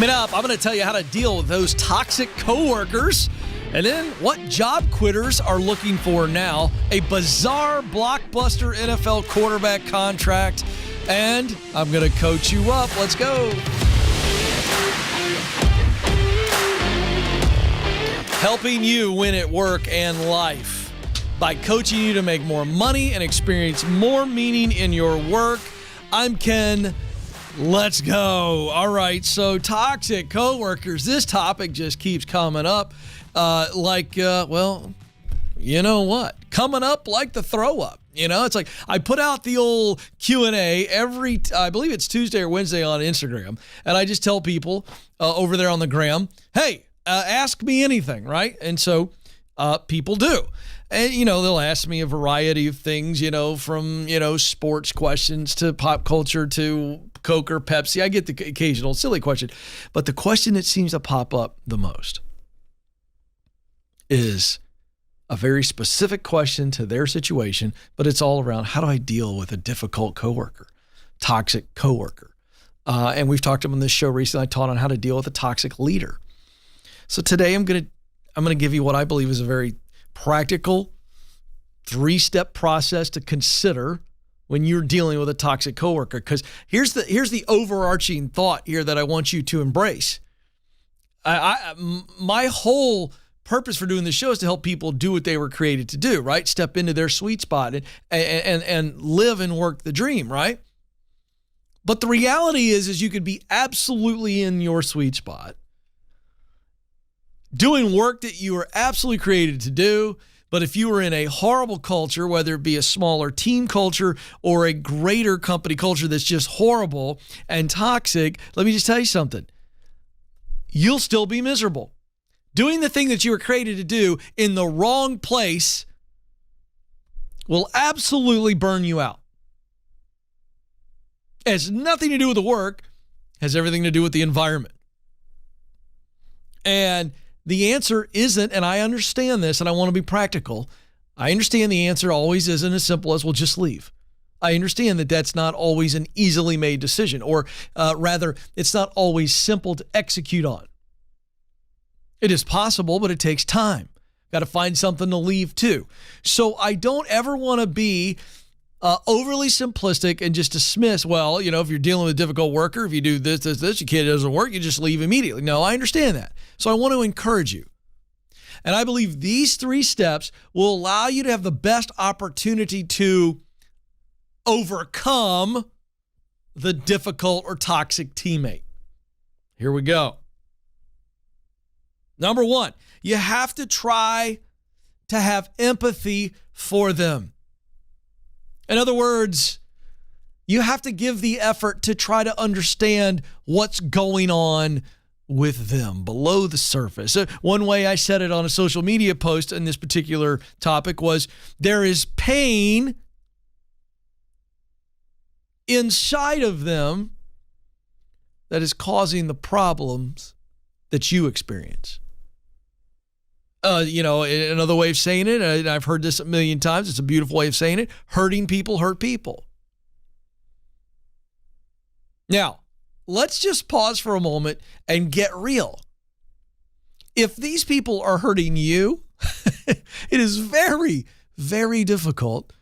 Coming up, I'm going to tell you how to deal with those toxic coworkers, and then what job quitters are looking for now, a bizarre blockbuster NFL quarterback contract, and I'm going to coach you up. Let's go. Helping you win at work and life by coaching you to make more money and experience more meaning in your work. I'm Ken. Let's go. All right, so toxic coworkers. This topic just keeps coming up well, you know what? Coming up like the throw up. You know, it's like I put out the old Q&A I believe it's Tuesday or Wednesday on Instagram, and I just tell people over there on the gram, hey, ask me anything, right? And so people do. And, they'll ask me a variety of things, from, sports questions to pop culture to Coke or Pepsi. I get the occasional silly question. But the question that seems to pop up the most is a very specific question to their situation, but it's all around how do I deal with a difficult coworker, toxic coworker. And we've talked on this show recently. I taught on how to deal with a toxic leader. So today I'm going to give you what I believe is a very practical 3-step process to consider when you're dealing with a toxic coworker. Because here's the overarching thought here that I want you to embrace. My whole purpose for doing this show is to help people do what they were created to do, right? Step into their sweet spot and live and work the dream, right? But the reality is you could be absolutely in your sweet spot, doing work that you were absolutely created to do. But if you were in a horrible culture, whether it be a smaller team culture or a greater company culture that's just horrible and toxic, let me just tell you something. You'll still be miserable. Doing the thing that you were created to do in the wrong place will absolutely burn you out. It has nothing to do with the work, it has everything to do with the environment. And the answer isn't, and I understand this, and I want to be practical. I understand the answer always isn't as simple as, well, just leave. I understand that that's not always an easily made decision, or rather, it's not always simple to execute on. It is possible, but it takes time. Got to find something to leave too. So I don't ever want to be overly simplistic and just dismiss, well, if you're dealing with a difficult worker, if you do this, your kid doesn't work, you just leave immediately. No, I understand that. So I want to encourage you. And I believe these 3 steps will allow you to have the best opportunity to overcome the difficult or toxic teammate. Here we go. Number 1, you have to try to have empathy for them. In other words, you have to give the effort to try to understand what's going on with them below the surface. One way I said it on a social media post in this particular topic was, there is pain inside of them that is causing the problems that you experience. Another way of saying it, and I've heard this a million times, it's a beautiful way of saying it, hurting people hurt people. Now, let's just pause for a moment and get real. If these people are hurting you, it is very, very difficult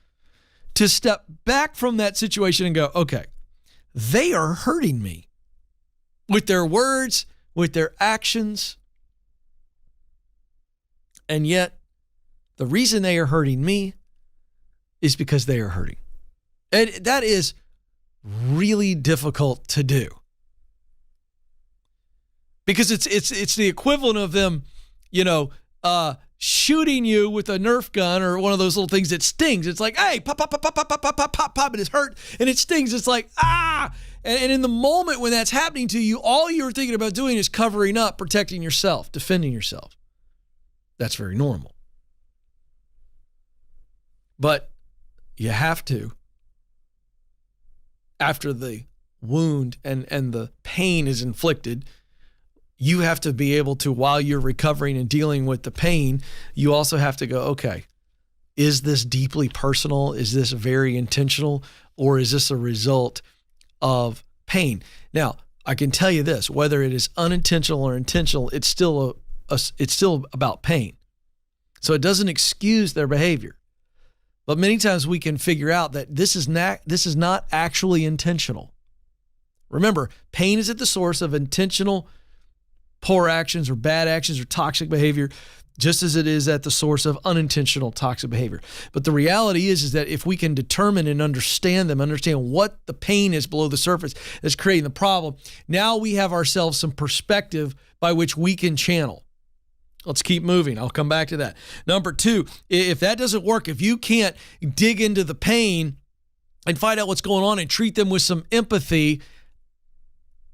to step back from that situation and go, okay, they are hurting me with their words, with their actions. And yet, the reason they are hurting me is because they are hurting. And that is really difficult to do. Because it's the equivalent of them, shooting you with a Nerf gun or one of those little things that stings. It's like, hey, pop, pop, pop, pop, pop, pop, pop, pop, pop, and it's hurt, and it stings. It's like, ah! And in the moment when that's happening to you, all you're thinking about doing is covering up, protecting yourself, defending yourself. That's very normal. But you have to, after the wound and the pain is inflicted, you have to be able to, while you're recovering and dealing with the pain, you also have to go, okay, is this deeply personal? Is this very intentional? Or is this a result of pain? Now, I can tell you this, whether it is unintentional or intentional, it's still about pain. So it doesn't excuse their behavior. But many times we can figure out that this is not actually intentional. Remember, pain is at the source of intentional poor actions or bad actions or toxic behavior, just as it is at the source of unintentional toxic behavior. But the reality is that if we can determine and understand what the pain is below the surface that's creating the problem, now we have ourselves some perspective by which we can channel. Let's keep moving. I'll come back to that. Number 2, if that doesn't work, if you can't dig into the pain and find out what's going on and treat them with some empathy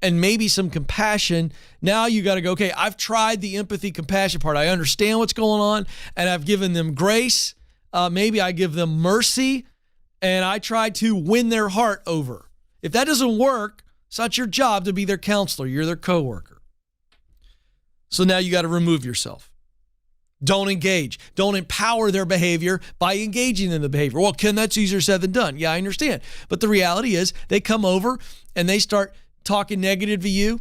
and maybe some compassion, now you got to go, okay, I've tried the empathy, compassion part. I understand what's going on, and I've given them grace. Maybe I give them mercy, and I try to win their heart over. If that doesn't work, it's not your job to be their counselor. You're their coworker. So now you got to remove yourself. Don't engage. Don't empower their behavior by engaging in the behavior. Well, Ken, that's easier said than done. Yeah, I understand. But the reality is they come over and they start talking negative to you.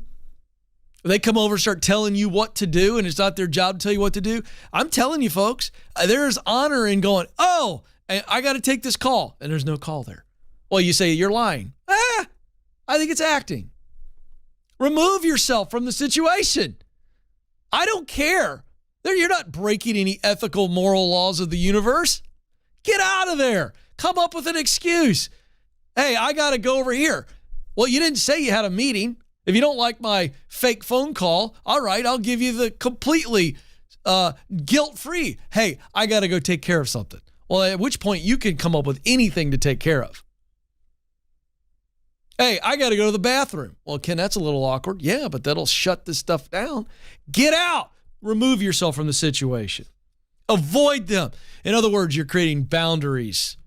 They come over and start telling you what to do, and it's not their job to tell you what to do. I'm telling you, folks, there's honor in going, oh, I got to take this call, and there's no call there. Well, you say you're lying. I think it's acting. Remove yourself from the situation. I don't care. You're not breaking any ethical, moral laws of the universe. Get out of there. Come up with an excuse. Hey, I got to go over here. Well, you didn't say you had a meeting. If you don't like my fake phone call, all right, I'll give you the completely guilt-free. Hey, I got to go take care of something. Well, at which point you can come up with anything to take care of. Hey, I got to go to the bathroom. Well, Ken, that's a little awkward. Yeah, but that'll shut this stuff down. Get out. Remove yourself from the situation. Avoid them. In other words, you're creating boundaries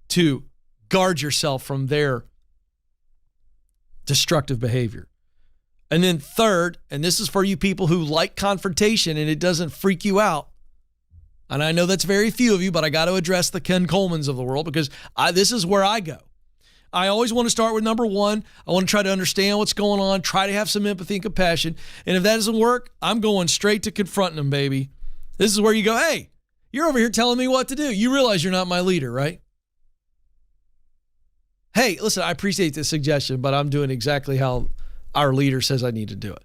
to guard yourself from their destructive behavior. And then third, and this is for you people who like confrontation and it doesn't freak you out. And I know that's very few of you, but I got to address the Ken Colemans of the world because this is where I go. I always want to start with number 1. I want to try to understand what's going on, try to have some empathy and compassion. And if that doesn't work, I'm going straight to confronting them, baby. This is where you go, hey, you're over here telling me what to do. You realize you're not my leader, right? Hey, listen, I appreciate the suggestion, but I'm doing exactly how our leader says I need to do it.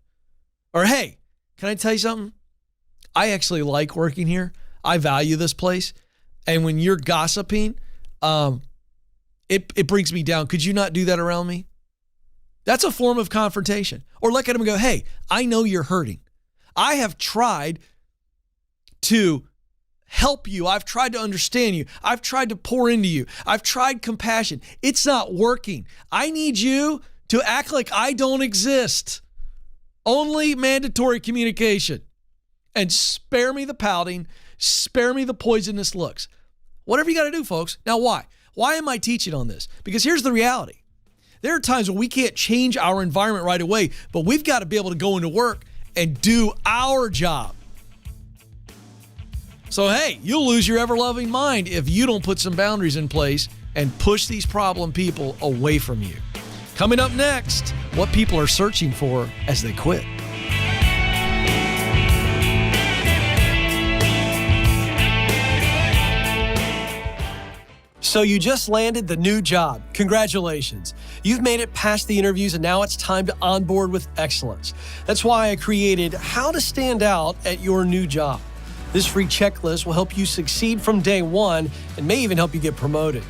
Or, hey, can I tell you something? I actually like working here. I value this place. And when you're gossiping, it brings me down. Could you not do that around me? That's a form of confrontation. Or look at him and go, hey, I know you're hurting. I have tried to help you. I've tried to understand you. I've tried to pour into you. I've tried compassion. It's not working. I need you to act like I don't exist. Only mandatory communication. And spare me the pouting. Spare me the poisonous looks. Whatever you got to do, folks. Now, why? Why am I teaching on this? Because here's the reality. There are times when we can't change our environment right away, but we've got to be able to go into work and do our job. So, hey, you'll lose your ever-loving mind if you don't put some boundaries in place and push these problem people away from you. Coming up next, what people are searching for as they quit. So you just landed the new job. Congratulations. You've made it past the interviews and now it's time to onboard with excellence. That's why I created How to Stand Out at Your New Job. This free checklist will help you succeed from day one and may even help you get promoted.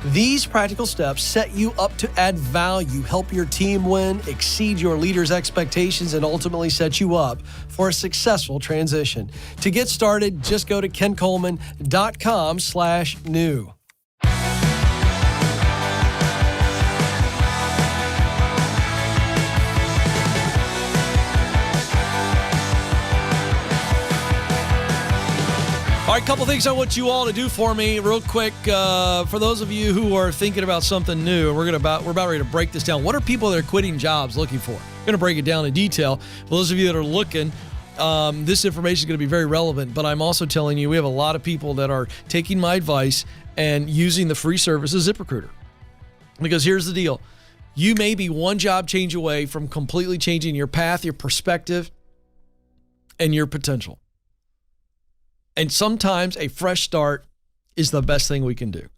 These practical steps set you up to add value, help your team win, exceed your leader's expectations, and ultimately set you up for a successful transition. To get started, just go to kencoleman.com/new. All right, a couple things I want you all to do for me real quick. For those of you who are thinking about something new, we're about ready to break this down. What are people that are quitting jobs looking for? We're going to break it down in detail. For those of you that are looking, this information is going to be very relevant, but I'm also telling you we have a lot of people that are taking my advice and using the free service of ZipRecruiter. Because here's the deal. You may be one job change away from completely changing your path, your perspective, and your potential. And sometimes a fresh start is the best thing we can do.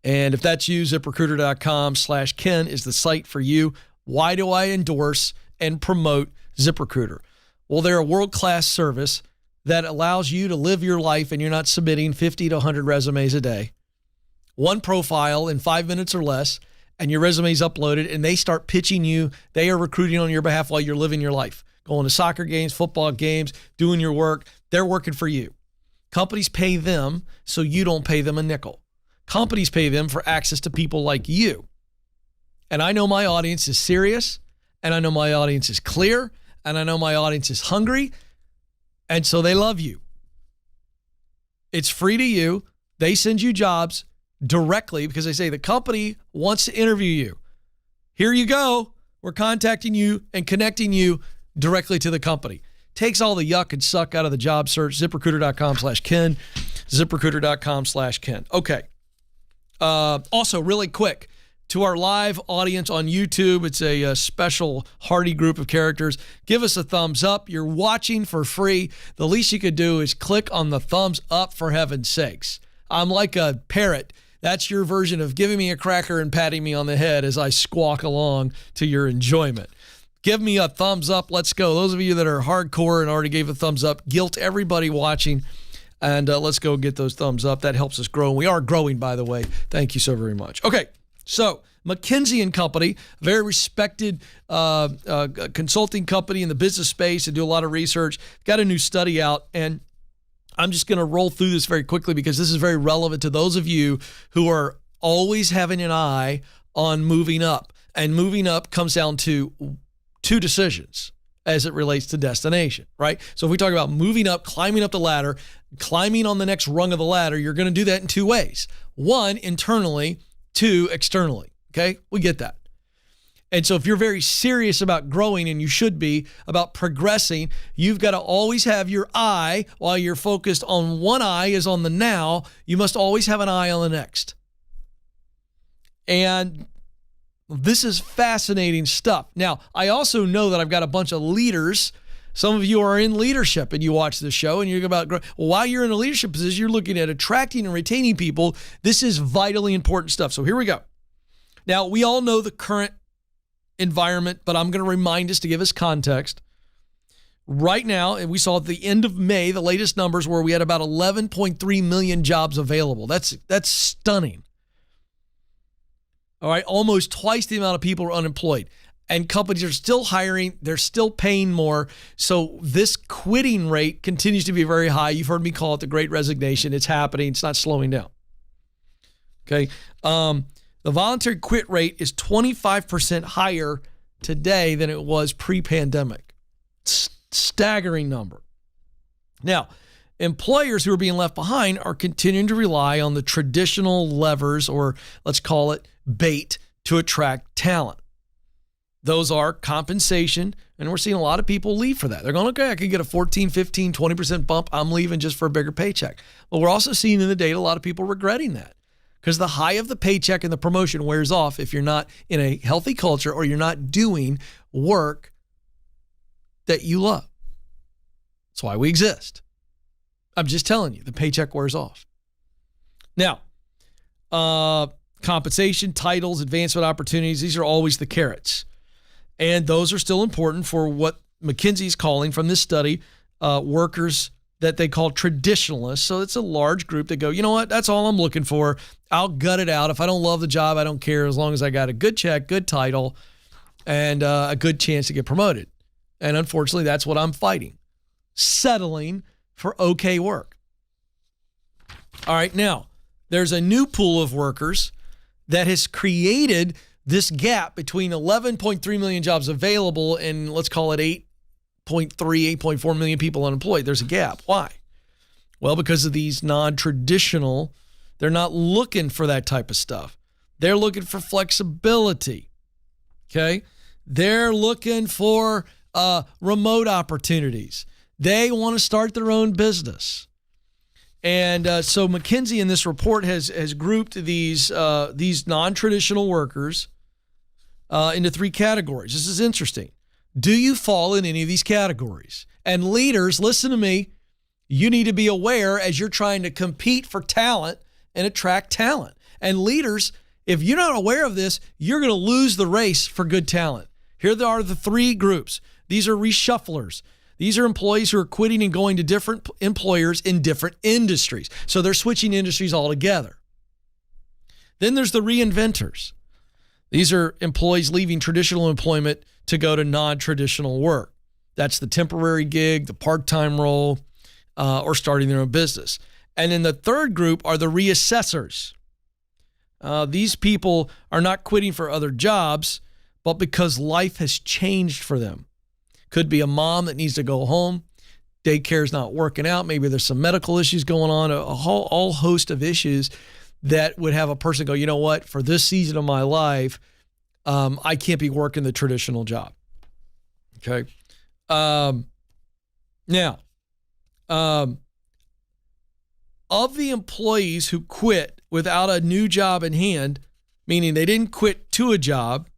And if that's you, ZipRecruiter.com/Ken is the site for you. Why do I endorse and promote ZipRecruiter? Well, they're a world-class service that allows you to live your life and you're not submitting 50 to 100 resumes a day. One profile in 5 minutes or less, and your resume is uploaded, and they start pitching you. They are recruiting on your behalf while you're living your life, going to soccer games, football games, doing your work. They're working for you. Companies pay them so you don't pay them a nickel. Companies pay them for access to people like you. And I know my audience is serious, and I know my audience is clear, and I know my audience is hungry, and so they love you. It's free to you. They send you jobs directly because they say the company wants to interview you. Here you go. We're contacting you and connecting you directly to the company. Takes all the yuck and suck out of the job search. ZipRecruiter.com/Ken. ZipRecruiter.com/Ken. Okay. Also, really quick, to our live audience on YouTube, it's a special hearty group of characters. Give us a thumbs up. You're watching for free. The least you could do is click on the thumbs up, for heaven's sakes. I'm like a parrot. That's your version of giving me a cracker and patting me on the head as I squawk along to your enjoyment. Give me a thumbs up. Let's go. Those of you that are hardcore and already gave a thumbs up, guilt everybody watching. And let's go get those thumbs up. That helps us grow. And we are growing, by the way. Thank you so very much. Okay, so McKinsey & Company, very respected consulting company in the business space and do a lot of research, got a new study out. And I'm just going to roll through this very quickly because this is very relevant to those of you who are always having an eye on moving up. And moving up comes down to two decisions as it relates to destination, right? So if we talk about moving up, climbing up the ladder, climbing on the next rung of the ladder, you're going to do that in two ways. One, internally, two, externally, okay? We get that. And so if you're very serious about growing, and you should be, about progressing, you've got to always have your eye, while you're focused on one eye is on the now, you must always have an eye on the next. And this is fascinating stuff. Now, I also know that I've got a bunch of leaders. Some of you are in leadership and you watch this show and you're about, well, while you're in a leadership position, you're looking at attracting and retaining people. This is vitally important stuff. So here we go. Now, we all know the current environment, but I'm going to remind us to give us context. Right now, and we saw at the end of May, the latest numbers where we had about 11.3 million jobs available. That's stunning. All right, almost twice the amount of people are unemployed. And companies are still hiring. They're still paying more. So this quitting rate continues to be very high. You've heard me call it the Great Resignation. It's happening. It's not slowing down. Okay. The voluntary quit rate is 25% higher today than it was pre-pandemic. Staggering number. Now, employers who are being left behind are continuing to rely on the traditional levers, or let's call it bait, to attract talent. Those are compensation, and we're seeing a lot of people leave for that. They're going, okay, I could get a 14, 15, 20% bump. I'm leaving just for a bigger paycheck. But we're also seeing in the data a lot of people regretting that because the high of the paycheck and the promotion wears off if you're not in a healthy culture or you're not doing work that you love. That's why we exist. I'm just telling you, the paycheck wears off. Now, compensation, titles, advancement opportunities, these are always the carrots. And those are still important for what McKinsey's calling from this study, workers that they call traditionalists. So it's a large group that go, you know what, that's all I'm looking for. I'll gut it out. If I don't love the job, I don't care, as long as I got a good check, good title, and a good chance to get promoted. And unfortunately, that's what I'm fighting. Settling for okay work. All right, now, there's a new pool of workers that has created this gap between 11.3 million jobs available and let's call it 8.4 million people unemployed. There's a gap. Why? Well, because of these non-traditional, they're not looking for that type of stuff. They're looking for flexibility. Okay? They're looking for remote opportunities. They want to start their own business. And so McKinsey in this report has grouped these non-traditional workers into 3 categories. This is interesting. Do you fall in any of these categories? And leaders, listen to me. You need to be aware as you're trying to compete for talent and attract talent. And leaders, if you're not aware of this, you're going to lose the race for good talent. Here are the 3 groups. These are reshufflers. These are employees who are quitting and going to different employers in different industries. So they're switching industries altogether. Then there's the reinventors. These are employees leaving traditional employment to go to non-traditional work. That's the temporary gig, the part-time role, or starting their own business. And then the third group are the reassessors. These people are not quitting for other jobs, but because life has changed for them. Could be a mom that needs to go home. Daycare's not working out. Maybe there's some medical issues going on, a whole host of issues that would have a person go, you know what, for this season of my life, I can't be working the traditional job. Okay. Now, of the employees who quit without a new job in hand, meaning they didn't quit to a job,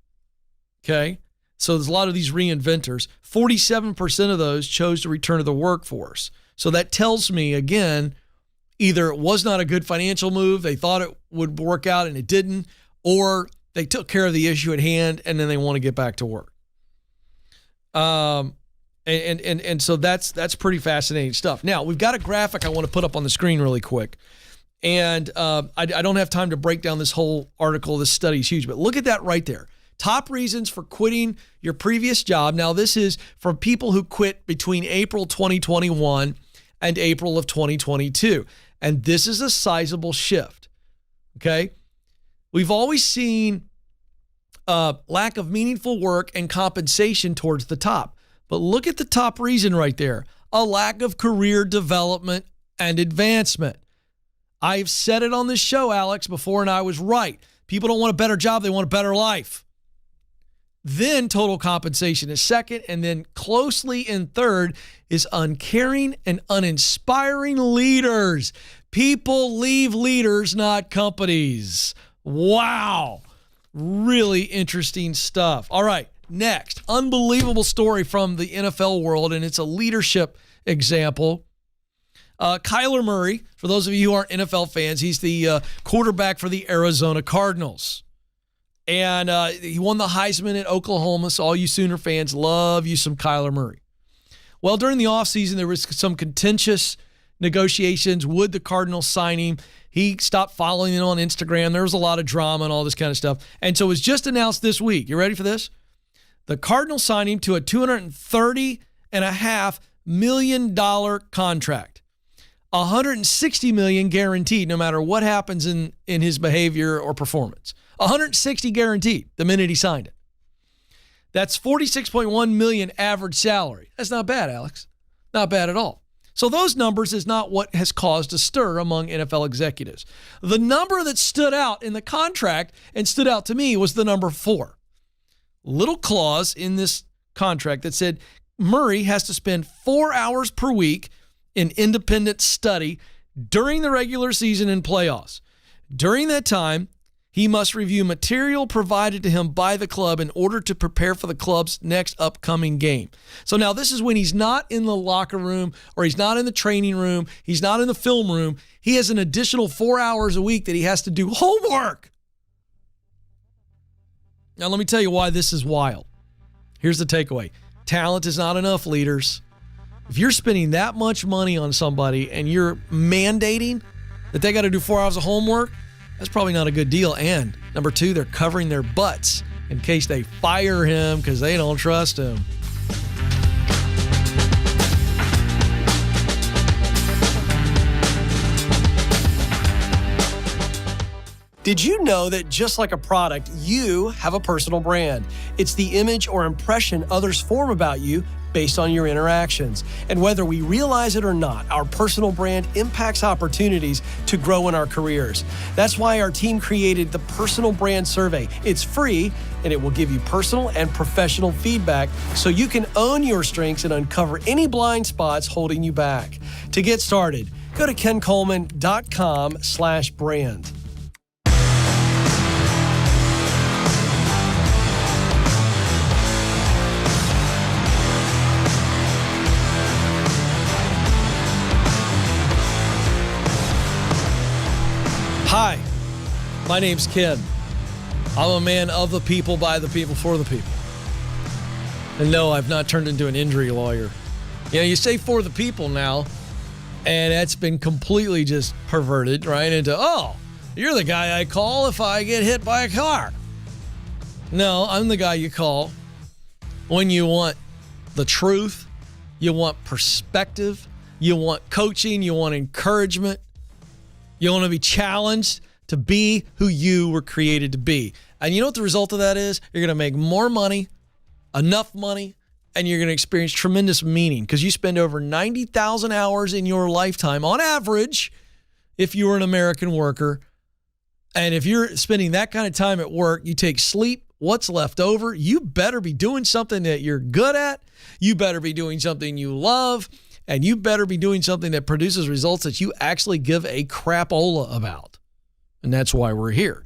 okay, so there's a lot of these reinventors, 47% of those chose to return to the workforce. So that tells me, again, either it was not a good financial move, they thought it would work out and it didn't, or they took care of the issue at hand and then they want to get back to work. And so that's pretty fascinating stuff. Now, we've got a graphic I want to put up on the screen really quick. And I don't have time to break down this whole article. This study is huge, but look at that right there. Top reasons for quitting your previous job. Now, this is from people who quit between April 2021 and April of 2022. And this is a sizable shift, okay? We've always seen lack of meaningful work and compensation towards the top. But look at the top reason right there, a lack of career development and advancement. I've said it on this show, Alex, before, and I was right. People don't want a better job, they want a better life. Then total compensation is second, and then closely in third is uncaring and uninspiring leaders. People leave leaders, not companies. Wow. Really interesting stuff. All right, next, unbelievable story from the NFL world, and it's a leadership example. Kyler Murray, for those of you who aren't NFL fans, he's the quarterback for the Arizona Cardinals. And he won the Heisman at Oklahoma, so all you Sooner fans love you some Kyler Murray. Well, during the offseason, there was some contentious negotiations. Would the Cardinals sign him? He stopped following him on Instagram. There was a lot of drama and all this kind of stuff. And so it was just announced this week. You ready for this? The Cardinals signed him to a $230.5 million contract. $160 million guaranteed no matter what happens in his behavior or performance. $160 guaranteed the minute he signed it. That's $46.1 million average salary. That's not bad, Alex. Not bad at all. So those numbers is not what has caused a stir among NFL executives. The number that stood out in the contract and stood out to me was the number 4. Little clause in this contract that said Murray has to spend 4 hours per week in independent study during the regular season and playoffs. During that time, he must review material provided to him by the club in order to prepare for the club's next upcoming game. So now this is when he's not in the locker room or he's not in the training room, he's not in the film room. He has an additional 4 hours a week that he has to do homework. Now let me tell you why this is wild. Here's the takeaway. Talent is not enough, leaders. If you're spending that much money on somebody and you're mandating that they got to do 4 hours of homework, that's probably not a good deal. And number 2, they're covering their butts in case they fire him because they don't trust him. Did you know that just like a product, you have a personal brand? It's the image or impression others form about you based on your interactions. And whether we realize it or not, our personal brand impacts opportunities to grow in our careers. That's why our team created the Personal Brand Survey. It's free, and it will give you personal and professional feedback so you can own your strengths and uncover any blind spots holding you back. To get started, go to kencoleman.com/brand. Hi, my name's Ken. I'm a man of the people, by the people, for the people. And no, I've not turned into an injury lawyer. You know, you say for the people now, and that's been completely just perverted right into, oh, you're the guy I call if I get hit by a car. No, I'm the guy you call when you want the truth, you want perspective, you want coaching, you want encouragement, you want to be challenged to be who you were created to be. And you know what the result of that is? You're going to make more money, enough money, and you're going to experience tremendous meaning because you spend over 90,000 hours in your lifetime on average if you were an American worker. And if you're spending that kind of time at work, you take sleep, what's left over, you better be doing something that you're good at. You better be doing something you love. And you better be doing something that produces results that you actually give a crapola about. And that's why we're here.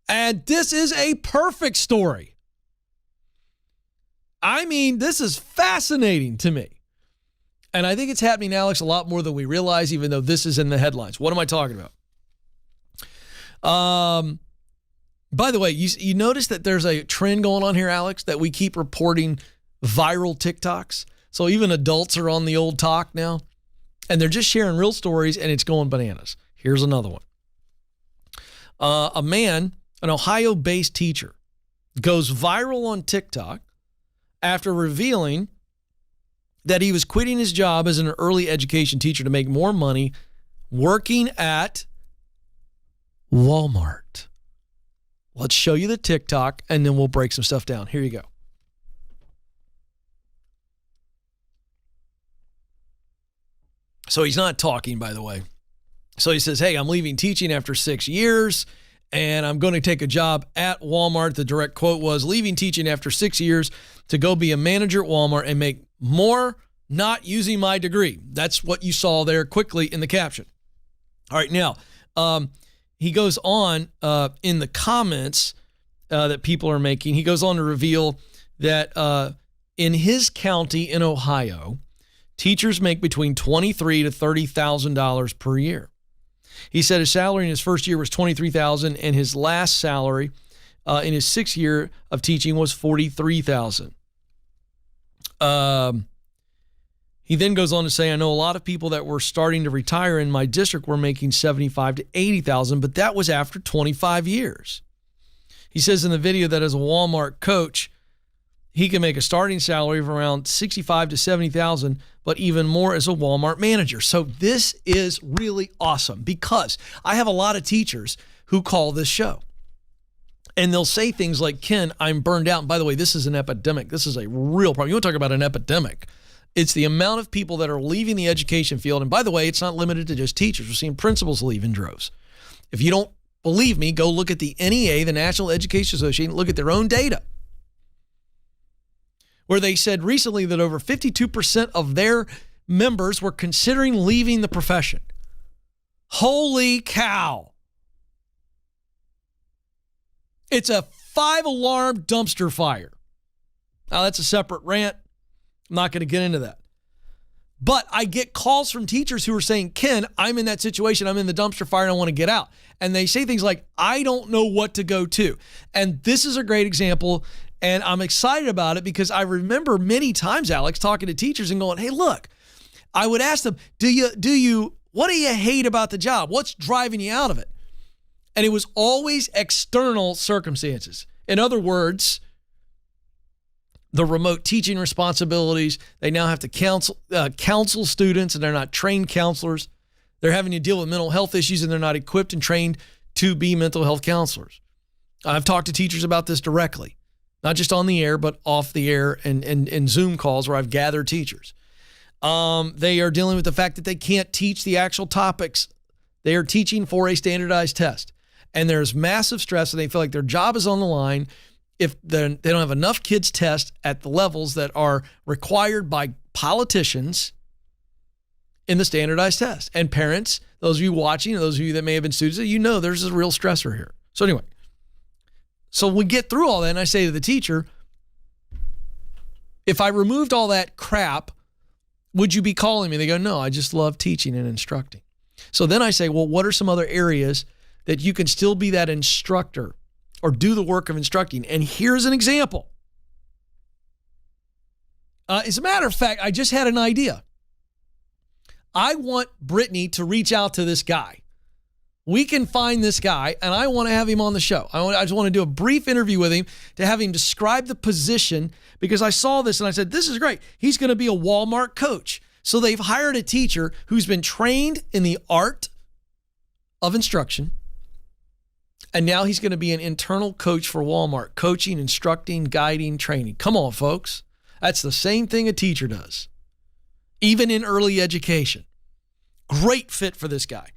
And this is a perfect story. I mean, this is fascinating to me. And I think it's happening, Alex, a lot more than we realize, even though this is in the headlines. What am I talking about? By the way, you notice that there's a trend going on here, Alex, that we keep reporting viral TikToks. So even adults are on the old talk now, and they're just sharing real stories, and it's going bananas. Here's another one. A man, an Ohio-based teacher, goes viral on TikTok after revealing that he was quitting his job as an early education teacher to make more money working at Walmart. Let's show you the TikTok, and then we'll break some stuff down. Here you go. So he's not talking, by the way. So he says, hey, I'm leaving teaching after 6 years, and I'm going to take a job at Walmart. The direct quote was, leaving teaching after 6 years to go be a manager at Walmart and make more not using my degree. That's what you saw there quickly in the caption. All right, now, he goes on in the comments that people are making, he goes on to reveal that in his county in Ohio, teachers make between $23,000 to $30,000 per year. He said his salary in his first year was $23,000, and his last salary in his 6th year of teaching was $43,000. He then goes on to say, I know a lot of people that were starting to retire in my district were making $75,000 to $80,000, but that was after 25 years. He says in the video that as a Walmart coach, he can make a starting salary of around $65,000 to $70,000, but even more as a Walmart manager. So this is really awesome because I have a lot of teachers who call this show. And they'll say things like, Ken, I'm burned out. And by the way, this is an epidemic. This is a real problem. You want to talk about an epidemic. It's the amount of people that are leaving the education field. And by the way, it's not limited to just teachers. We're seeing principals leave in droves. If you don't believe me, go look at the NEA, the National Education Association, look at their own data, where they said recently that over 52% of their members were considering leaving the profession. Holy cow. It's a 5-alarm dumpster fire. Now, that's a separate rant. I'm not going to get into that. But I get calls from teachers who are saying, Ken, I'm in that situation. I'm in the dumpster fire and I want to get out. And they say things like, I don't know what to go to. And this is a great example. And I'm excited about it because I remember many times, Alex, talking to teachers and going, hey, look, I would ask them, what do you hate about the job? What's driving you out of it? And it was always external circumstances. In other words, the remote teaching responsibilities, they now have to counsel students and they're not trained counselors. They're having to deal with mental health issues and they're not equipped and trained to be mental health counselors. I've talked to teachers about this directly. Not just on the air, but off the air and Zoom calls where I've gathered teachers. They are dealing with the fact that they can't teach the actual topics. They are teaching for a standardized test. And there's massive stress and they feel like their job is on the line if they don't have enough kids test at the levels that are required by politicians in the standardized test. And parents, those of you watching, those of you that may have been students, you know there's a real stressor here. So anyway, so we get through all that and I say to the teacher, if I removed all that crap, would you be calling me? They go, no, I just love teaching and instructing. So then I say, well, what are some other areas that you can still be that instructor or do the work of instructing. And here's an example. As a matter of fact, I just had an idea. I want Brittany to reach out to this guy. We can find this guy, and I want to have him on the show. I just want to do a brief interview with him to have him describe the position, because I saw this and I said, this is great. He's going to be a Walmart coach. So they've hired a teacher who's been trained in the art of instruction, and now he's going to be an internal coach for Walmart, coaching, instructing, guiding, training. Come on, folks. That's the same thing a teacher does, even in early education. Great fit for this guy.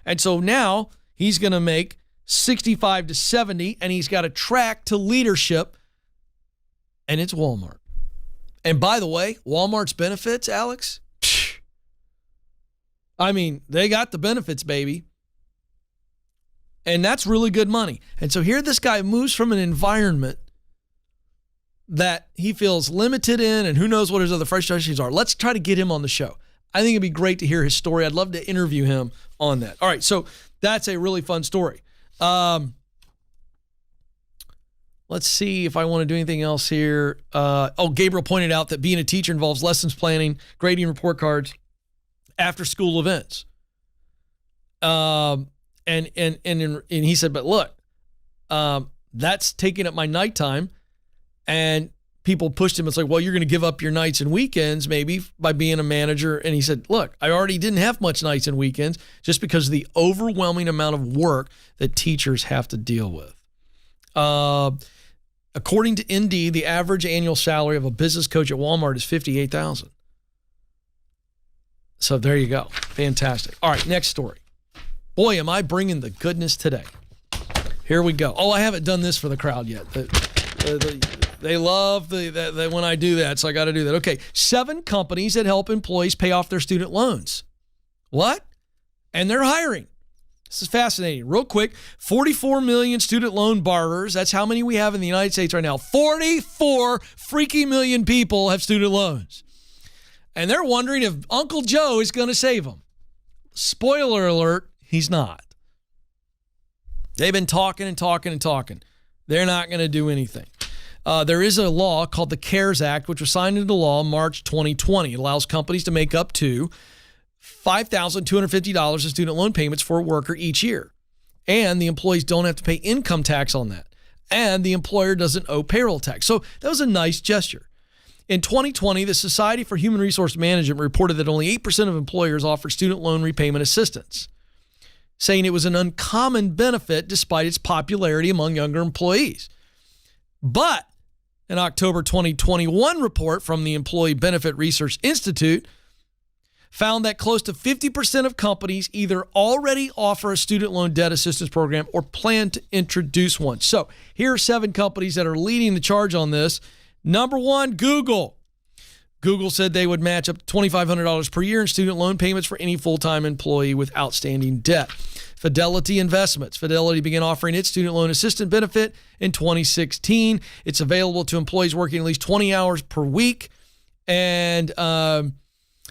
And so now he's going to make 65 to 70, and he's got a track to leadership, and it's Walmart. And by the way, Walmart's benefits, Alex, I mean, they got the benefits, baby. And that's really good money. And so here this guy moves from an environment that he feels limited in, and who knows what his other frustrations are. Let's try to get him on the show. I think it'd be great to hear his story. I'd love to interview him on that. All right, so that's a really fun story. Let's see if I want to do anything else here. Gabriel pointed out that being a teacher involves lessons planning, grading report cards, after school events. And he said, but look, that's taking up my nighttime. And people pushed him. It's like, well, you're going to give up your nights and weekends maybe by being a manager. And he said, look, I already didn't have much nights and weekends just because of the overwhelming amount of work that teachers have to deal with. According to Indeed, the average annual salary of a business coach at Walmart is $58,000. So there you go. Fantastic. All right, next story. Boy, am I bringing the goodness today. Here we go. Oh, I haven't done this for the crowd yet. They love the when I do that, so I got to do that. Okay, 7 companies that help employees pay off their student loans. What? And they're hiring. This is fascinating. Real quick, 44 million student loan borrowers. That's how many we have in the United States right now. 44 freaky million people have student loans. And they're wondering if Uncle Joe is going to save them. Spoiler alert, he's not. They've been talking and talking and talking. They're not going to do anything. There is a law called the CARES Act, which was signed into law in March 2020. It allows companies to make up to $5,250 in student loan payments for a worker each year. And the employees don't have to pay income tax on that. And the employer doesn't owe payroll tax. So that was a nice gesture. In 2020, the Society for Human Resource Management reported that only 8% of employers offered student loan repayment assistance, saying it was an uncommon benefit despite its popularity among younger employees. But an October 2021 report from the Employee Benefit Research Institute found that close to 50% of companies either already offer a student loan debt assistance program or plan to introduce one. So here are 7 companies that are leading the charge on this. Number 1, Google. Google said they would match up to $2,500 per year in student loan payments for any full-time employee with outstanding debt. Fidelity Investments. Fidelity began offering its student loan assistance benefit in 2016. It's available to employees working at least 20 hours per week, and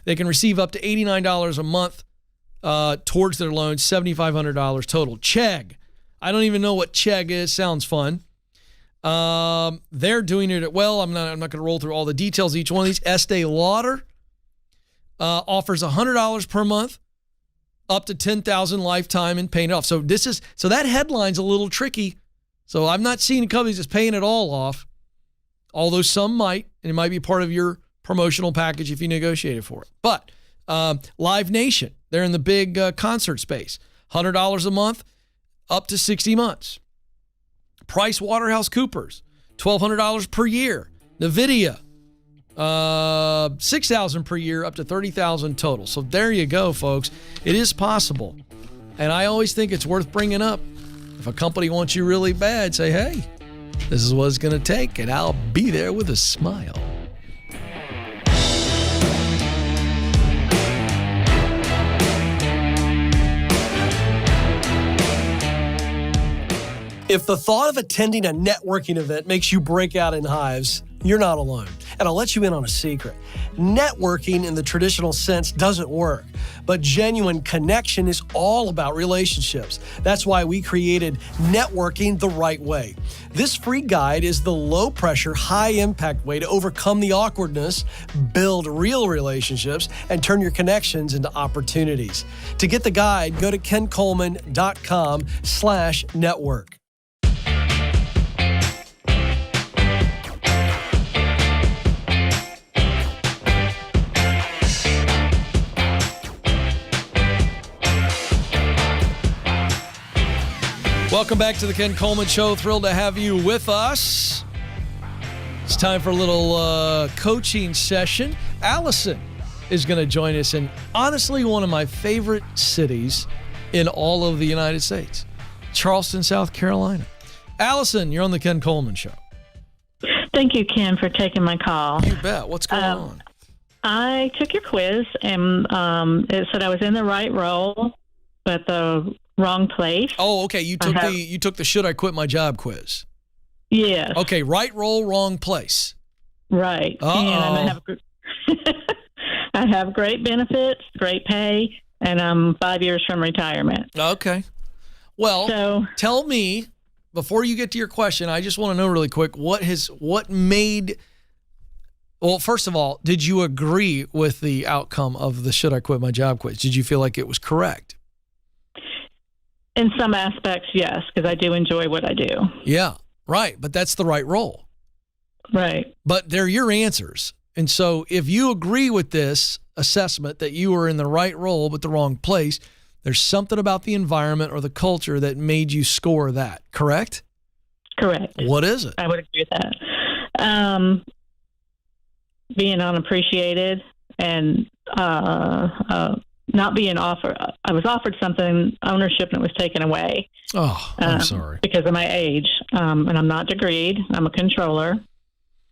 they can receive up to $89 a month towards their loan, $7,500 total. Chegg. I don't even know what Chegg is. Sounds fun. They're doing it well. I'm not going to roll through all the details of each one of these. Estee Lauder offers $100 per month, up to $10,000 lifetime and paying it off. So that headline's a little tricky. So I'm not seeing companies just paying it all off, although some might, and it might be part of your promotional package if you negotiated for it. But Live Nation, they're in the big concert space, $100 a month, up to 60 months. PricewaterhouseCoopers, $1,200 per year. NVIDIA, $6,000 per year, up to $30,000 total. So there you go, folks. It is possible. And I always think it's worth bringing up. If a company wants you really bad, say, hey, this is what it's going to take, and I'll be there with a smile. If the thought of attending a networking event makes you break out in hives, you're not alone. And I'll let you in on a secret. Networking in the traditional sense doesn't work, but genuine connection is all about relationships. That's why we created Networking the Right Way. This free guide is the low-pressure, high-impact way to overcome the awkwardness, build real relationships, and turn your connections into opportunities. To get the guide, go to kencoleman.com/network. Welcome back to the Ken Coleman Show. Thrilled to have you with us. It's time for a little coaching session. Allison is going to join us in, honestly, one of my favorite cities in all of the United States, Charleston, South Carolina. Allison, you're on the Ken Coleman Show. Thank you, Ken, for taking my call. You bet. What's going on? I took your quiz, and it said I was in the right role, but the wrong place. Oh, okay. You took the Should I Quit My Job quiz. Yes. Okay, right role, wrong place. Right. Uh-oh. And I have great benefits, great pay, and I'm 5 years from retirement. Okay. Well, tell me, before you get to your question, I just want to know really quick, what made... Well, first of all, did you agree with the outcome of the Should I Quit My Job quiz? Did you feel like it was correct? In some aspects, yes, because I do enjoy what I do. Yeah, right. But that's the right role. Right. But they're your answers. And so if you agree with this assessment that you were in the right role but the wrong place, there's something about the environment or the culture that made you score that, correct? Correct. What is it? I would agree with that. Being unappreciated and not being offered. I was offered something, ownership, and it was taken away. Oh, I'm sorry. Because of my age. And I'm not degreed. I'm a controller.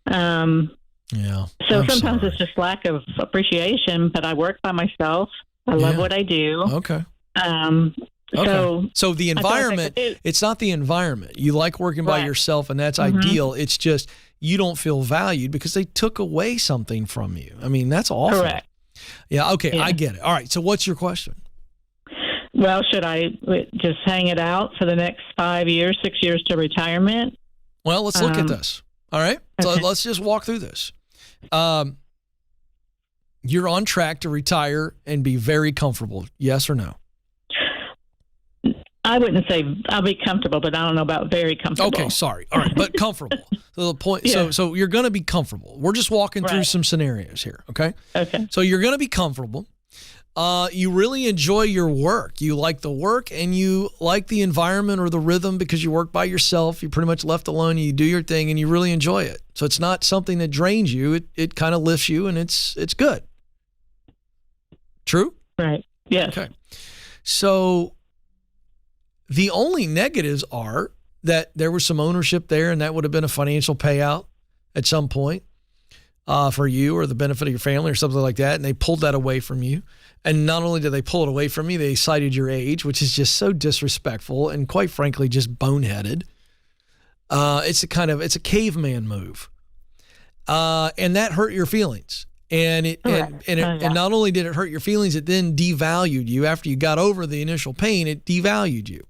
Yeah. So sometimes it's just lack of appreciation, but I work by myself. I love what I do. Okay. Okay. So the environment, it's not the environment. You like working by yourself, and that's ideal. It's just you don't feel valued because they took away something from you. I mean, that's awful. Correct. Yeah, okay, I get it. All right, so what's your question? Well, should I just hang it out for the next 5 years, 6 years to retirement? Well, let's look at this. All right? Okay. So let's just walk through this. You're on track to retire and be very comfortable, yes or no? I wouldn't say I'll be comfortable, but I don't know about very comfortable. Okay, sorry. All right, but comfortable. So the point. So you're going to be comfortable. We're just walking through some scenarios here. Okay. Okay. So you're going to be comfortable. You really enjoy your work. You like the work, and you like the environment or the rhythm because you work by yourself. You're pretty much left alone. You do your thing, and you really enjoy it. So it's not something that drains you. It kind of lifts you, and it's good. True. Right. Yes. Okay. So the only negatives are that there was some ownership there, and that would have been a financial payout at some point for you or the benefit of your family or something like that, and they pulled that away from you. And not only did they pull it away from you, they cited your age, which is just so disrespectful and quite frankly just boneheaded. It's a caveman move, and that hurt your feelings. And and not only did it hurt your feelings, it then devalued you. After you got over the initial pain, it devalued you.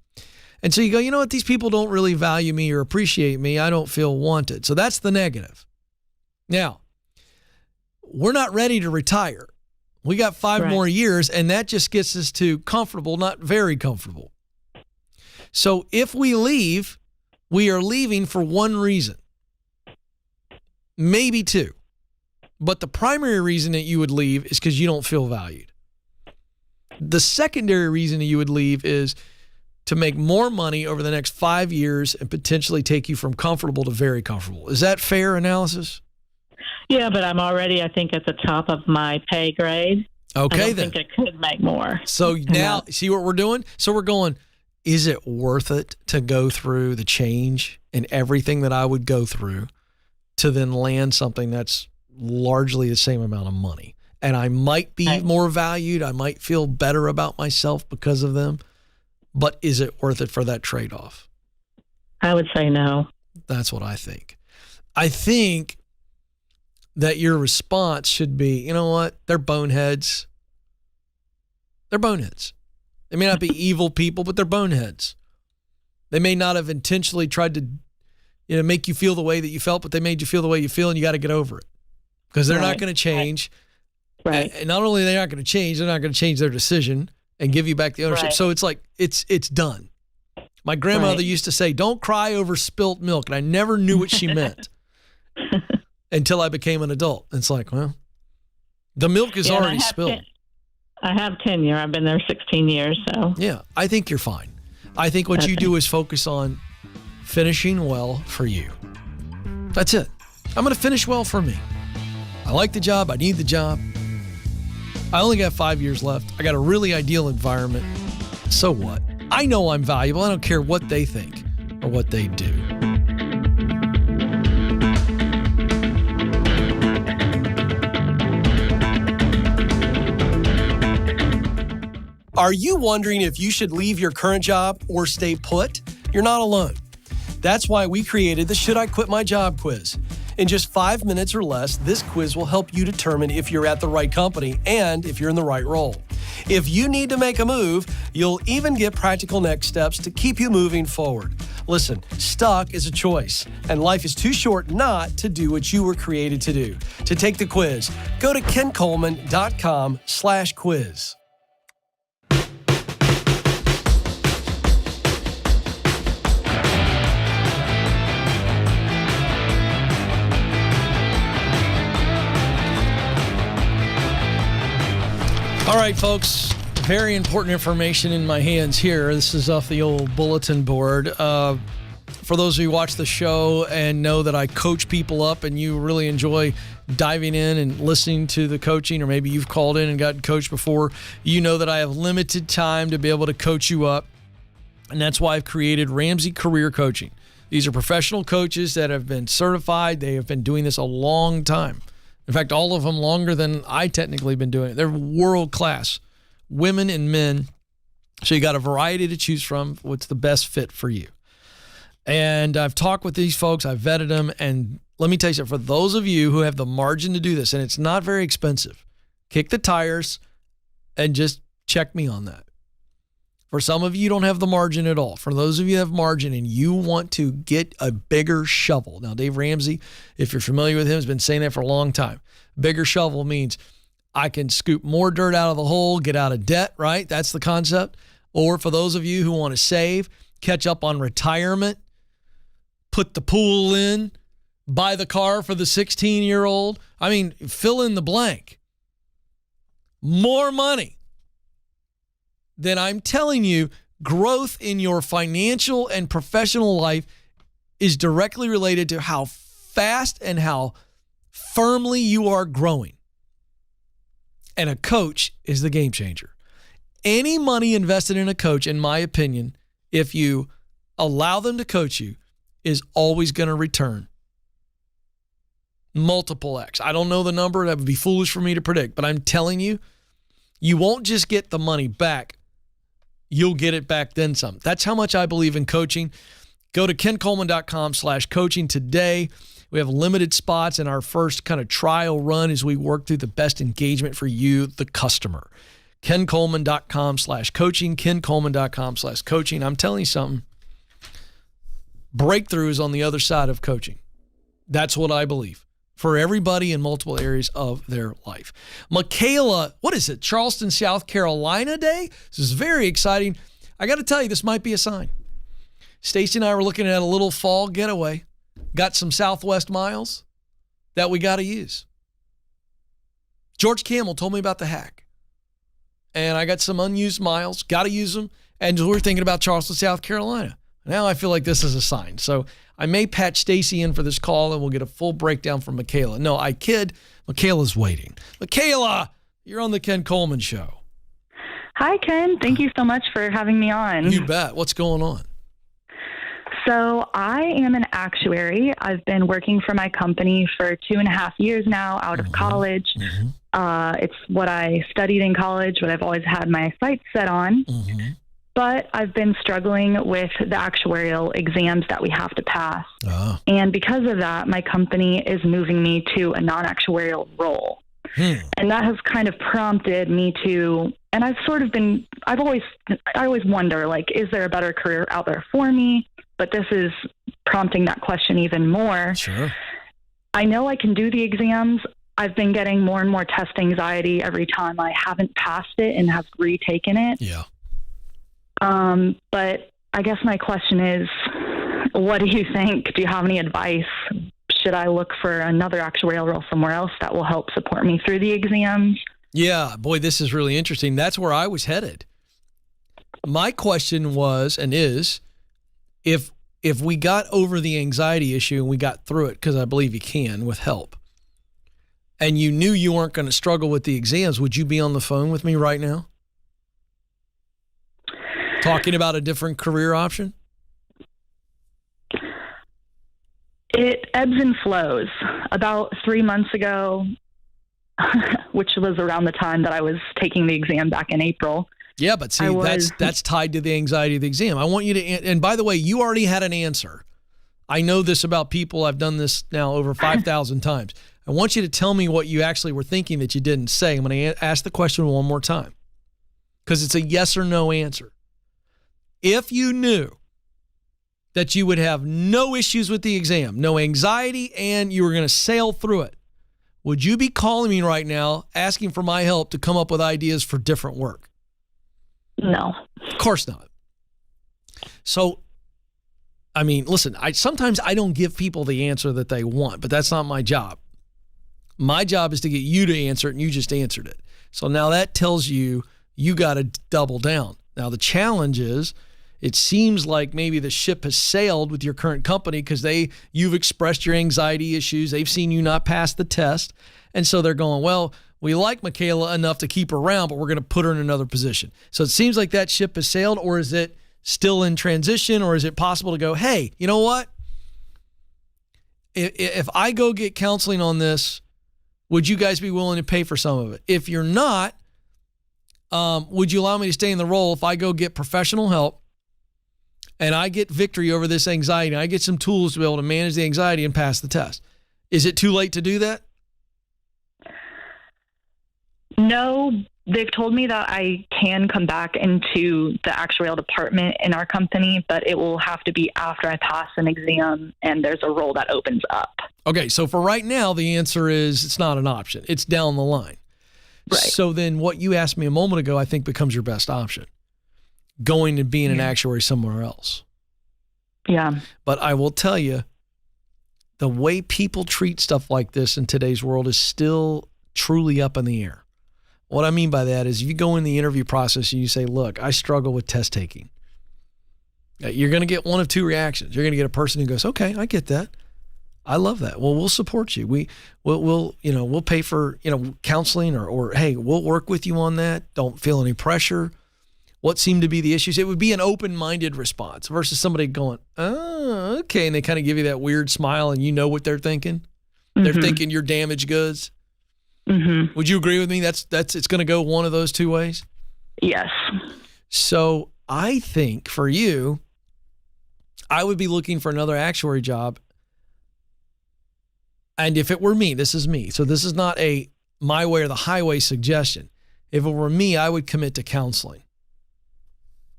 And so you go, you know what? These people don't really value me or appreciate me. I don't feel wanted. So that's the negative. Now, we're not ready to retire. We got 5 more years, and that just gets us to comfortable, not very comfortable. So if we leave, we are leaving for one reason, maybe two. But the primary reason that you would leave is because you don't feel valued. The secondary reason that you would leave is to make more money over the next 5 years and potentially take you from comfortable to very comfortable. Is that fair analysis? Yeah, but I'm already, I think, at the top of my pay grade. Okay, I think I could make more. So now, see what we're doing? So we're going, is it worth it to go through the change and everything that I would go through to then land something that's largely the same amount of money? And I might be more valued. I might feel better about myself because of them. But is it worth it for that trade-off? I would say no. That's what I think. I think that your response should be, you know what? They're boneheads. They're boneheads. They may not be evil people, but they're boneheads. They may not have intentionally tried to, make you feel the way that you felt, but they made you feel the way you feel, and you got to get over it because they're not going to change. Right. And not only are they not going to change, they're not going to change their decision and give you back the ownership. Right. So it's like, it's done. My grandmother used to say, don't cry over spilt milk. And I never knew what she meant until I became an adult. It's like, well, the milk is already spilled. I have tenure. I've been there 16 years. So yeah, I think you're fine. I think what you do is focus on finishing well for you. That's it. I'm going to finish well for me. I like the job. I need the job. I only got 5 years left. I got a really ideal environment. So what? I know I'm valuable. I don't care what they think or what they do. Are you wondering if you should leave your current job or stay put? You're not alone. That's why we created the Should I Quit My Job quiz. In just 5 minutes or less, this quiz will help you determine if you're at the right company and if you're in the right role. If you need to make a move, you'll even get practical next steps to keep you moving forward. Listen, stuck is a choice, and life is too short not to do what you were created to do. To take the quiz, go to kencoleman.com/quiz. All right, folks, very important information in my hands here. This is off the old bulletin board. For those of you who watch the show and know that I coach people up and you really enjoy diving in and listening to the coaching, or maybe you've called in and gotten coached before, you know that I have limited time to be able to coach you up. And that's why I've created Ramsey Career Coaching. These are professional coaches that have been certified. They have been doing this a long time. In fact, all of them longer than I technically been doing it. They're world class, women and men. So you got a variety to choose from. What's the best fit for you? And I've talked with these folks. I've vetted them. And let me tell you something. For those of you who have the margin to do this, and it's not very expensive, kick the tires and just check me on that. For some of you, you don't have the margin at all. For those of you that have margin and you want to get a bigger shovel. Now, Dave Ramsey, if you're familiar with him, has been saying that for a long time. Bigger shovel means I can scoop more dirt out of the hole, get out of debt, right? That's the concept. Or for those of you who want to save, catch up on retirement, put the pool in, buy the car for the 16-year-old. I mean, fill in the blank. More money. Then I'm telling you, growth in your financial and professional life is directly related to how fast and how firmly you are growing. And a coach is the game changer. Any money invested in a coach, in my opinion, if you allow them to coach you, is always going to return multiple X. I don't know the number. That would be foolish for me to predict, but I'm telling you, you won't just get the money back. You'll get it back then some. That's how much I believe in coaching. Go to kencoleman.com/coaching today. We have limited spots in our first kind of trial run as we work through the best engagement for you, the customer. kencoleman.com/coaching, kencoleman.com/coaching. I'm telling you something. Breakthrough is on the other side of coaching. That's what I believe for everybody in multiple areas of their life. Michaela, what is it? Charleston, South Carolina Day? This is very exciting. I got to tell you, this might be a sign. Stacy and I were looking at a little fall getaway. Got some Southwest miles that we got to use. George Camel told me about the hack. And I got some unused miles, got to use them. And we're thinking about Charleston, South Carolina. Now I feel like this is a sign. So I may patch Stacy in for this call and we'll get a full breakdown from Michaela. No, I kid. Michaela's waiting. Michaela, you're on the Ken Coleman Show. Hi, Ken. Thank you so much for having me on. You bet. What's going on? So I am an actuary. I've been working for my company for 2.5 years now out of college. Mm-hmm. It's what I studied in college, what I've always had my sights set on. Mm-hmm. But I've been struggling with the actuarial exams that we have to pass. Ah. And because of that, my company is moving me to a non-actuarial role. And that has kind of prompted me to, and I always wonder, like, is there a better career out there for me? But this is prompting that question even more. Sure. I know I can do the exams. I've been getting more and more test anxiety every time I haven't passed it and have retaken it. Yeah. But I guess my question is, what do you think? Do you have any advice? Should I look for another actuarial role somewhere else that will help support me through the exams? Yeah, boy, this is really interesting. That's where I was headed. My question was and is, if we got over the anxiety issue and we got through it, because I believe you can with help, and you knew you weren't going to struggle with the exams, would you be on the phone with me right now? Talking about a different career option? It ebbs and flows. About 3 months ago, which was around the time that I was taking the exam back in April. Yeah, but see, that's tied to the anxiety of the exam. I want you to, and by the way, you already had an answer. I know this about people. I've done this now over 5,000 times. I want you to tell me what you actually were thinking that you didn't say. I'm going to ask the question one more time because it's a yes or no answer. If you knew that you would have no issues with the exam, no anxiety, and you were going to sail through it, would you be calling me right now asking for my help to come up with ideas for different work? No. Of course not. So, I mean, listen, sometimes I don't give people the answer that they want, but that's not my job. My job is to get you to answer it, and you just answered it. So now that tells you got to double down. Now the challenge is, it seems like maybe the ship has sailed with your current company because you've expressed your anxiety issues. They've seen you not pass the test. And so they're going, well, we like Michaela enough to keep her around, but we're going to put her in another position. So it seems like that ship has sailed, or is it still in transition, or is it possible to go, hey, you know what? If I go get counseling on this, would you guys be willing to pay for some of it? If you're not, would you allow me to stay in the role if I go get professional help and I get victory over this anxiety, and I get some tools to be able to manage the anxiety and pass the test? Is it too late to do that? No, they've told me that I can come back into the actuarial department in our company, but it will have to be after I pass an exam and there's a role that opens up. Okay, so for right now, the answer is it's not an option. It's down the line. Right. So then what you asked me a moment ago, I think becomes your best option. Going and being an actuary somewhere else. Yeah. But I will tell you, the way people treat stuff like this in today's world is still truly up in the air. What I mean by that is, if you go in the interview process and you say, look, I struggle with test taking, you're going to get one of two reactions. You're going to get a person who goes, okay, I get that. I love that. Well, we'll support you. We'll pay for, counseling or hey, we'll work with you on that. Don't feel any pressure. What seem to be the issues? It would be an open-minded response versus somebody going, oh, okay. And they kind of give you that weird smile and you know what they're thinking. Mm-hmm. They're thinking you're damaged goods. Mm-hmm. Would you agree with me? It's going to go one of those two ways? Yes. So I think for you, I would be looking for another actuary job. And if it were me, this is me. So this is not a my way or the highway suggestion. If it were me, I would commit to counseling.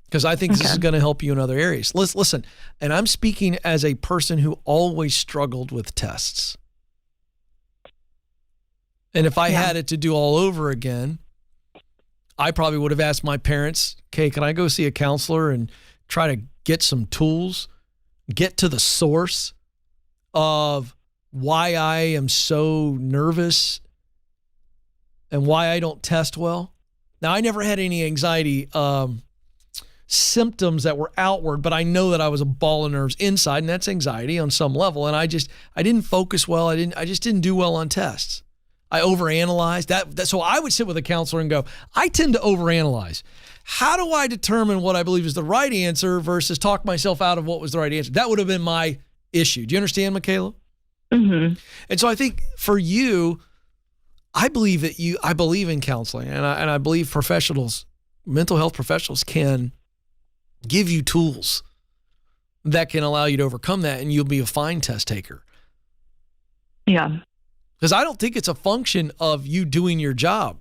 Because I think this is going to help you in other areas. Listen, and I'm speaking as a person who always struggled with tests. And if I had it to do all over again, I probably would have asked my parents, okay, can I go see a counselor and try to get some tools, get to the source of why I am so nervous and why I don't test well? Now, I never had any anxiety symptoms that were outward, but I know that I was a ball of nerves inside, and that's anxiety on some level. And I didn't focus well. I just didn't do well on tests. I overanalyzed that. So I would sit with a counselor and go, I tend to overanalyze. How do I determine what I believe is the right answer versus talk myself out of what was the right answer? That would have been my issue. Do you understand, Michaela? Mm-hmm. And so I think for you, I believe in counseling, and I believe professionals, mental health professionals, can give you tools that can allow you to overcome that, and you'll be a fine test taker. Yeah. Because I don't think it's a function of you doing your job.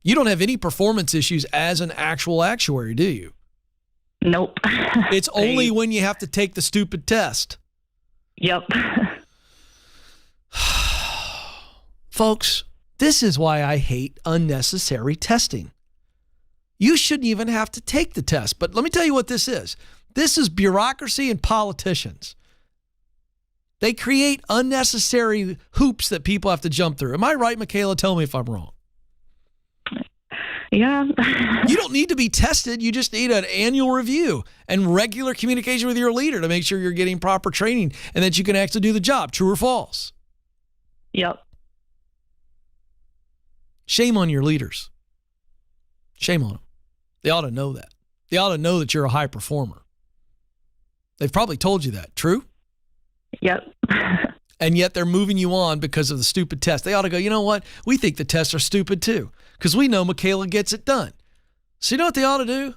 You don't have any performance issues as an actual actuary, do you? Nope. It's only when you have to take the stupid test. Yep. Folks, this is why I hate unnecessary testing. You shouldn't even have to take the test. But let me tell you what this is. This is bureaucracy and politicians. They create unnecessary hoops that people have to jump through. Am I right, Michaela? Tell me if I'm wrong. Yeah. You don't need to be tested. You just need an annual review and regular communication with your leader to make sure you're getting proper training and that you can actually do the job. True or false? Yep. Shame on your leaders. Shame on them. They ought to know that. They ought to know that you're a high performer. They've probably told you that. True? Yep. And yet they're moving you on because of the stupid test. They ought to go, you know what? We think the tests are stupid too because we know Michaela gets it done. So you know what they ought to do?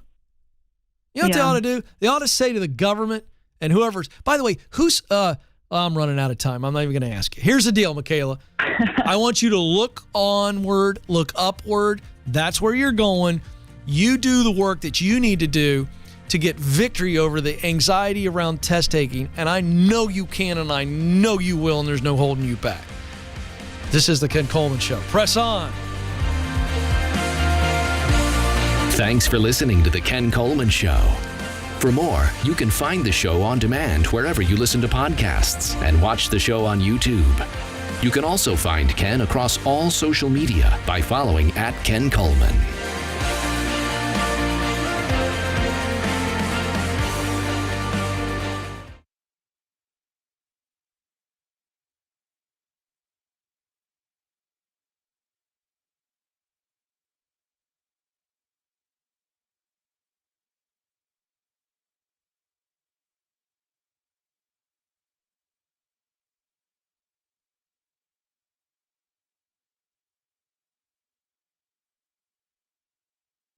You know what they ought to do? They ought to say to the government and whoever's, by the way, who's, I'm running out of time. I'm not even going to ask you. Here's the deal, Michaela. I want you to look onward, look upward. That's where you're going. You do the work that you need to do to get victory over the anxiety around test taking. And I know you can, and I know you will, and there's no holding you back. This is the Ken Coleman Show. Press on. Thanks for listening to the Ken Coleman Show. For more, you can find the show on demand wherever you listen to podcasts and watch the show on YouTube. You can also find Ken across all social media by following @Ken Coleman.